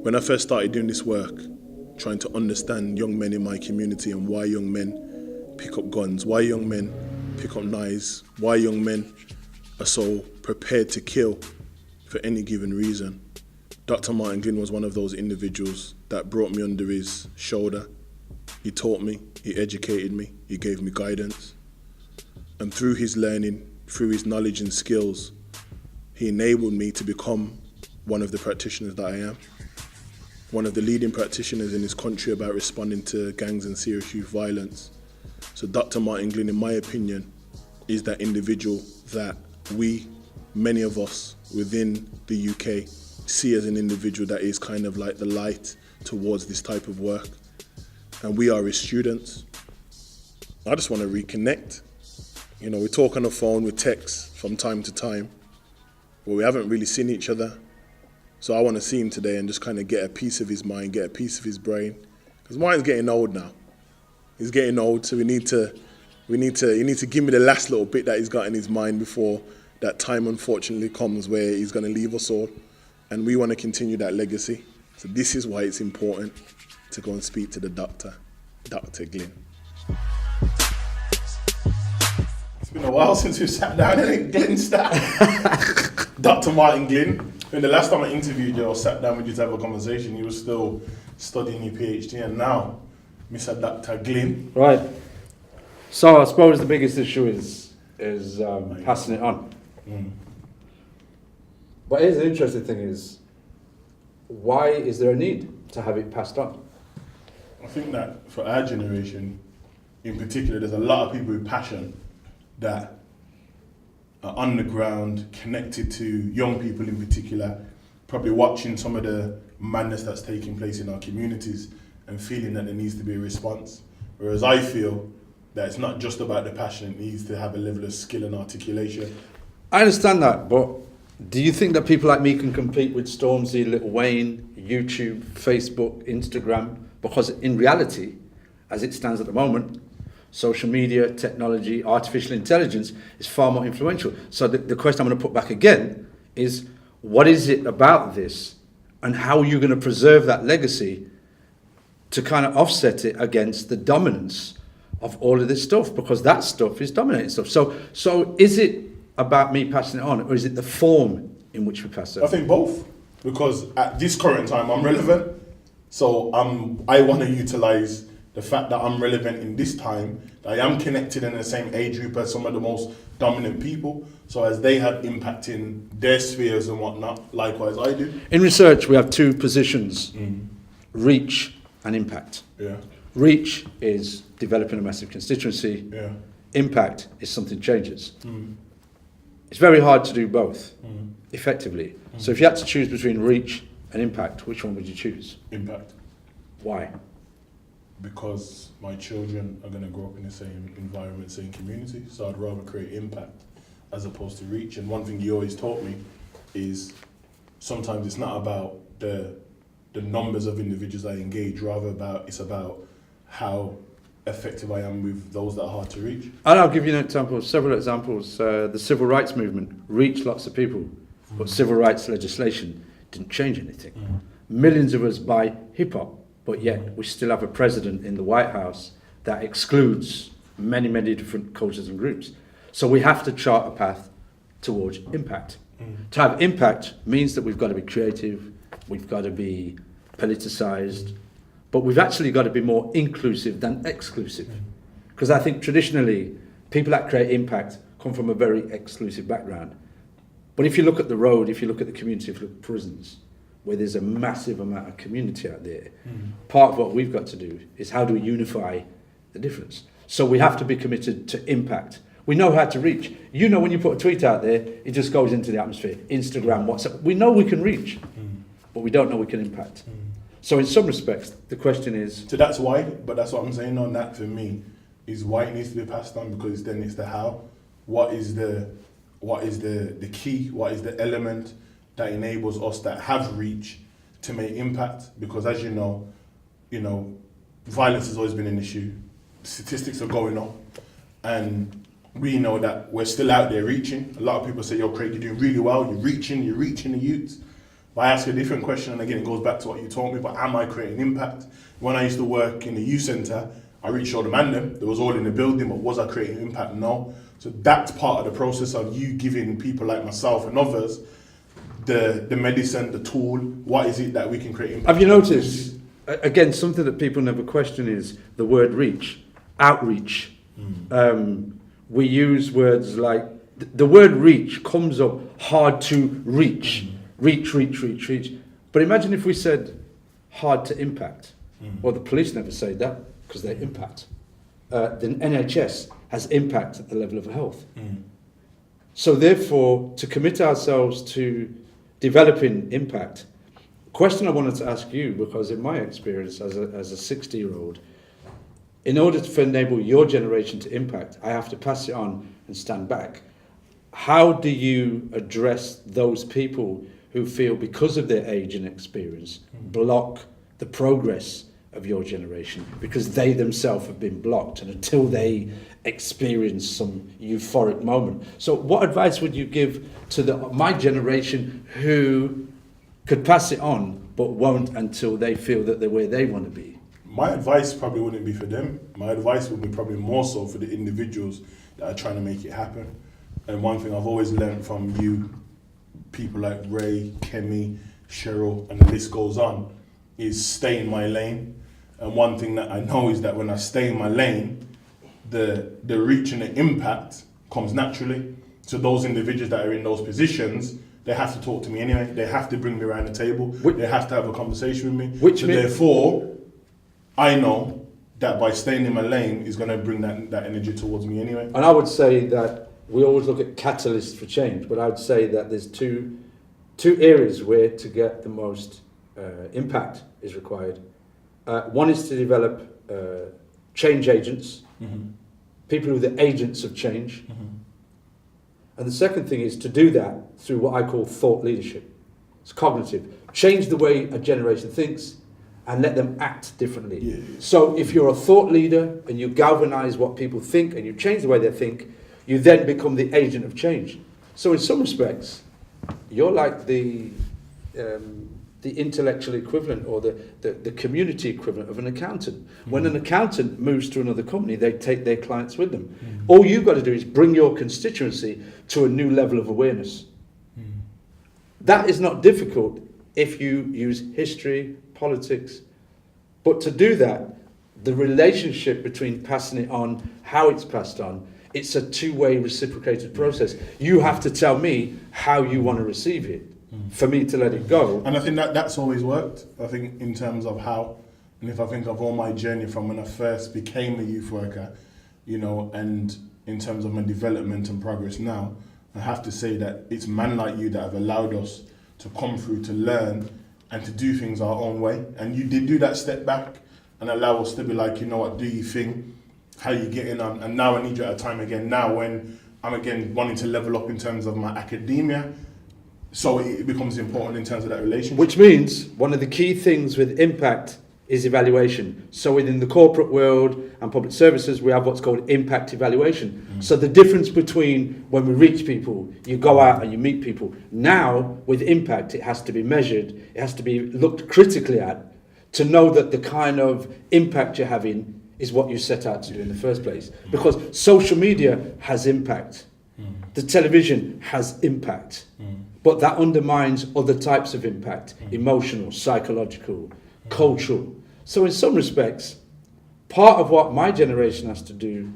When I first started doing this work, trying to understand young men in my community and why young men pick up guns, why young men pick up knives, why young men are so prepared to kill for any given reason, Dr. Martin Glynn was one of those individuals that brought me under his shoulder. He taught me, he educated me, he gave me guidance. And through his learning, through his knowledge and skills, he enabled me to become one of the practitioners that I am. One of the leading practitioners in this country about responding to gangs and serious youth violence. So Dr. Martin Glynn, in my opinion, is that individual that many of us within the UK, see as an individual that is kind of like the light towards this type of work. And we are his students. I just want to reconnect. You know, we talk on the phone, we text from time to time, but we haven't really seen each other. So I want to see him today and just kind of get a piece of his mind, get a piece of his brain. Because Martin's getting old now. He's getting old, so he needs to give me the last little bit that he's got in his mind before that time unfortunately comes where he's going to leave us all. And we want to continue that legacy. So this is why it's important to go and speak to the doctor, Dr. Glynn. It's been a while since we sat down in Glynn style. Dr. Martin Glynn. And the last time I interviewed you or sat down with you to have a conversation, you were still studying your PhD, and now, Mr. Dr. Glynn. Right. So I suppose the biggest issue is passing it on. But here's the interesting thing is, why is there a need to have it passed on? I think that for our generation, in particular, there's a lot of people with passion that are underground, connected to young people in particular, probably watching some of the madness that's taking place in our communities and feeling that there needs to be a response. Whereas I feel that it's not just about the passion, it needs to have a level of skill and articulation. I understand that, but do you think that people like me can compete with Stormzy, Lil Wayne, YouTube, Facebook, Instagram? Because in reality, as it stands at the moment, social media, technology, artificial intelligence is far more influential. So the question I'm going to put back again is, what is it about this and how are you going to preserve that legacy to kind of offset it against the dominance of all of this stuff? Because that stuff is dominating stuff. So is it about me passing it on, or is it the form in which we pass it on? I think both, because at this current time I'm relevant, so I want to utilize the fact that I'm relevant in this time, that I am connected in the same age group as some of the most dominant people. So as they have impact in their spheres and whatnot, likewise I do. In research, we have two positions, reach and impact. Yeah. Reach is developing a massive constituency. Yeah. Impact is something changes. It's very hard to do both effectively. So if you had to choose between reach and impact, which one would you choose? Impact. Why? Because my children are going to grow up in the same environment, same community, so I'd rather create impact as opposed to reach. And one thing he always taught me is sometimes it's not about the numbers of individuals I engage, rather it's about how effective I am with those that are hard to reach. And I'll give you an example, several examples. The civil rights movement reached lots of people, but civil rights legislation didn't change anything. Millions of us buy hip hop, but yet we still have a president in the White House that excludes many, many different cultures and groups. So we have to chart a path towards impact. To have impact means that we've got to be creative, we've got to be politicized, but we've actually got to be more inclusive than exclusive. Because I think traditionally, people that create impact come from a very exclusive background. But if you look at the road, if you look at the community, if you look at prisons, where there's a massive amount of community out there, part of what we've got to do is how do we unify the difference? So we have to be committed to impact. We know how to reach. You know, when you put a tweet out there, it just goes into the atmosphere. Instagram, WhatsApp. We know we can reach, but we don't know we can impact. So in some respects, the question is... So that's why, but that's what I'm saying on that for me, is why it needs to be passed on, because then it's the how. What is the key? What is the element that enables us that have reach to make impact? Because as you know, violence has always been an issue. Statistics are going up, and we know that we're still out there reaching. A lot of people say, yo, Craig, you're doing really well, you're reaching the youths. But I ask a different question, and again, it goes back to what you told me, but am I creating impact? When I used to work in the youth centre, I reached all the man them. They was all in the building, but was I creating impact? No. So that's part of the process of you giving people like myself and others the medicine, the tool. What is it that we can create impact? Have you noticed, again, something that people never question is the word reach, outreach. We use words like, the word reach comes up hard to reach. Reach. But imagine if we said hard to impact. Well, the police never say that because they impact. The NHS has impact at the level of health. So therefore, to commit ourselves to developing impact, question I wanted to ask you, because in my experience as a 60-year-old, in order to enable your generation to impact, I have to pass it on and stand back. How do you address those people who feel, because of their age and experience, block the progress of your generation because they themselves have been blocked, and until they experience some euphoric moment? So what advice would you give to my generation who could pass it on but won't until they feel that they're where they want to be? My advice probably wouldn't be for them. My advice would be probably more so for the individuals that are trying to make it happen. And one thing I've always learned from you, people like Ray, Kemi, Cheryl, and the list goes on, is stay in my lane. And one thing that I know is that when I stay in my lane, the reach and the impact comes naturally. So those individuals that are in those positions, they have to talk to me anyway. They have to bring me around the table. They have to have a conversation with me. Therefore, I know that by staying in my lane is going to bring that energy towards me anyway. And I would say that we always look at catalysts for change, but I would say that there's two areas where to get the most impact is required. One is to develop change agents, people who are the agents of change. And the second thing is to do that through what I call thought leadership. It's cognitive. Change the way a generation thinks and let them act differently. Yeah. So if you're a thought leader and you galvanize what people think and you change the way they think, you then become the agent of change. So in some respects, you're like the intellectual equivalent or the community equivalent of an accountant. When an accountant moves to another company, they take their clients with them. All you've got to do is bring your constituency to a new level of awareness. That is not difficult if you use history, politics. But to do that, the relationship between passing it on, how it's passed on, it's a two-way reciprocated process. You have to tell me how you want to receive it for me to let it go. And I think that's always worked. I think in terms of how, and if I think of all my journey from when I first became a youth worker, and in terms of my development and progress now, I have to say that it's men like you that have allowed us to come through, to learn and to do things our own way. And you did do that step back and allow us to be like, you know what, do your thing, how you getting on. And now I need you at a time again, now when I'm again wanting to level up in terms of my academia, so it becomes important in terms of that relationship. Which means one of the key things with impact is evaluation. So within the corporate world and public services, we have what's called impact evaluation. So the difference between when we reach people, you go out and you meet people. Now, with impact, it has to be measured. It has to be looked critically at to know that the kind of impact you're having is what you set out to do in the first place. Because social media has impact. The television has impact. But that undermines other types of impact, emotional, psychological, cultural. So in some respects, part of what my generation has to do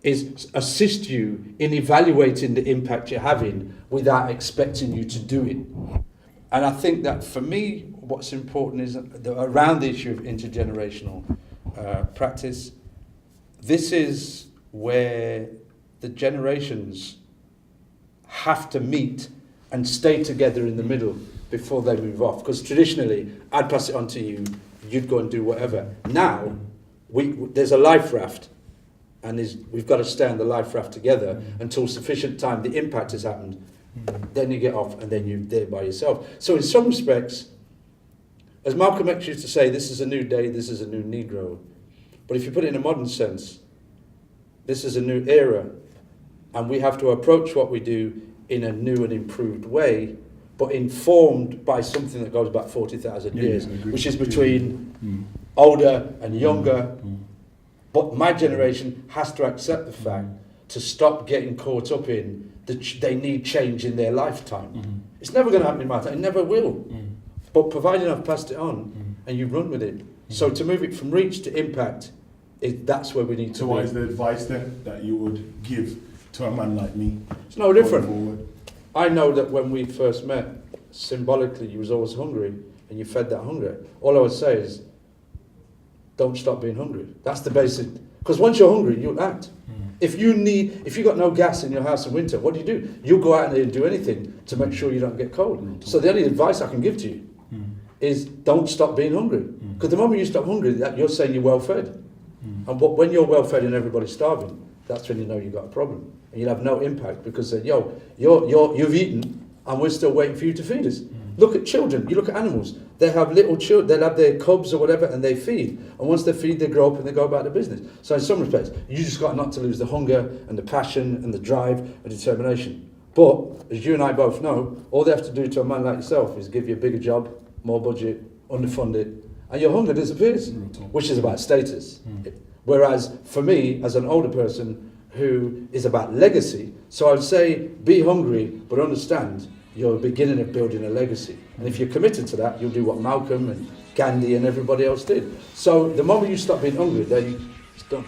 is assist you in evaluating the impact you're having without expecting you to do it. And I think that for me, what's important is that around the issue of intergenerational practice, this is where the generations have to meet and stay together in the middle before they move off. Because traditionally, I'd pass it on to you, you'd go and do whatever. Now, there's a life raft, and we've got to stay on the life raft together until sufficient time, the impact has happened, then you get off, and then you're there by yourself. So in some respects, as Malcolm X used to say, this is a new day, this is a new Negro. But if you put it in a modern sense, this is a new era, and we have to approach what we do in a new and improved way, but informed by something that goes back 40,000 years, I agree. which is between older and younger. But my generation has to accept the fact to stop getting caught up in they need change in their lifetime. It's never going to happen in my time. It never will. But providing I've passed it on and you run with it. So to move it from reach to impact, that's where we need to So be. what is the advice then that you would give to a man like me? It's no different. going forward? I know that when we first met, symbolically you was always hungry and you fed that hunger. All I would say is, don't stop being hungry. That's the basic. Because once you're hungry, you'll act. If you got no gas in your house in winter, what do? You'll go out there and do anything to make sure you don't get cold. So the only advice I can give to you is don't stop being hungry. Because the moment you stop hungry, you're saying you're well fed. And when you're well fed and everybody's starving, that's when you know you've got a problem. And you'll have no impact because you've eaten and we're still waiting for you to feed us. Look at children, you look at animals, they have little children, they'll have their cubs or whatever and they feed. And once they feed, they grow up and they go about their business. So in some respects, you just got not to lose the hunger and the passion and the drive and determination. But, as you and I both know, all they have to do to a man like yourself is give you a bigger job, more budget, underfunded, and your hunger disappears, which is about status. Whereas for me, as an older person who is about legacy, so I would say be hungry, but understand you're beginning of building a legacy. And if you're committed to that, you'll do what Malcolm and Gandhi and everybody else did. So the moment you stop being hungry, then it's done.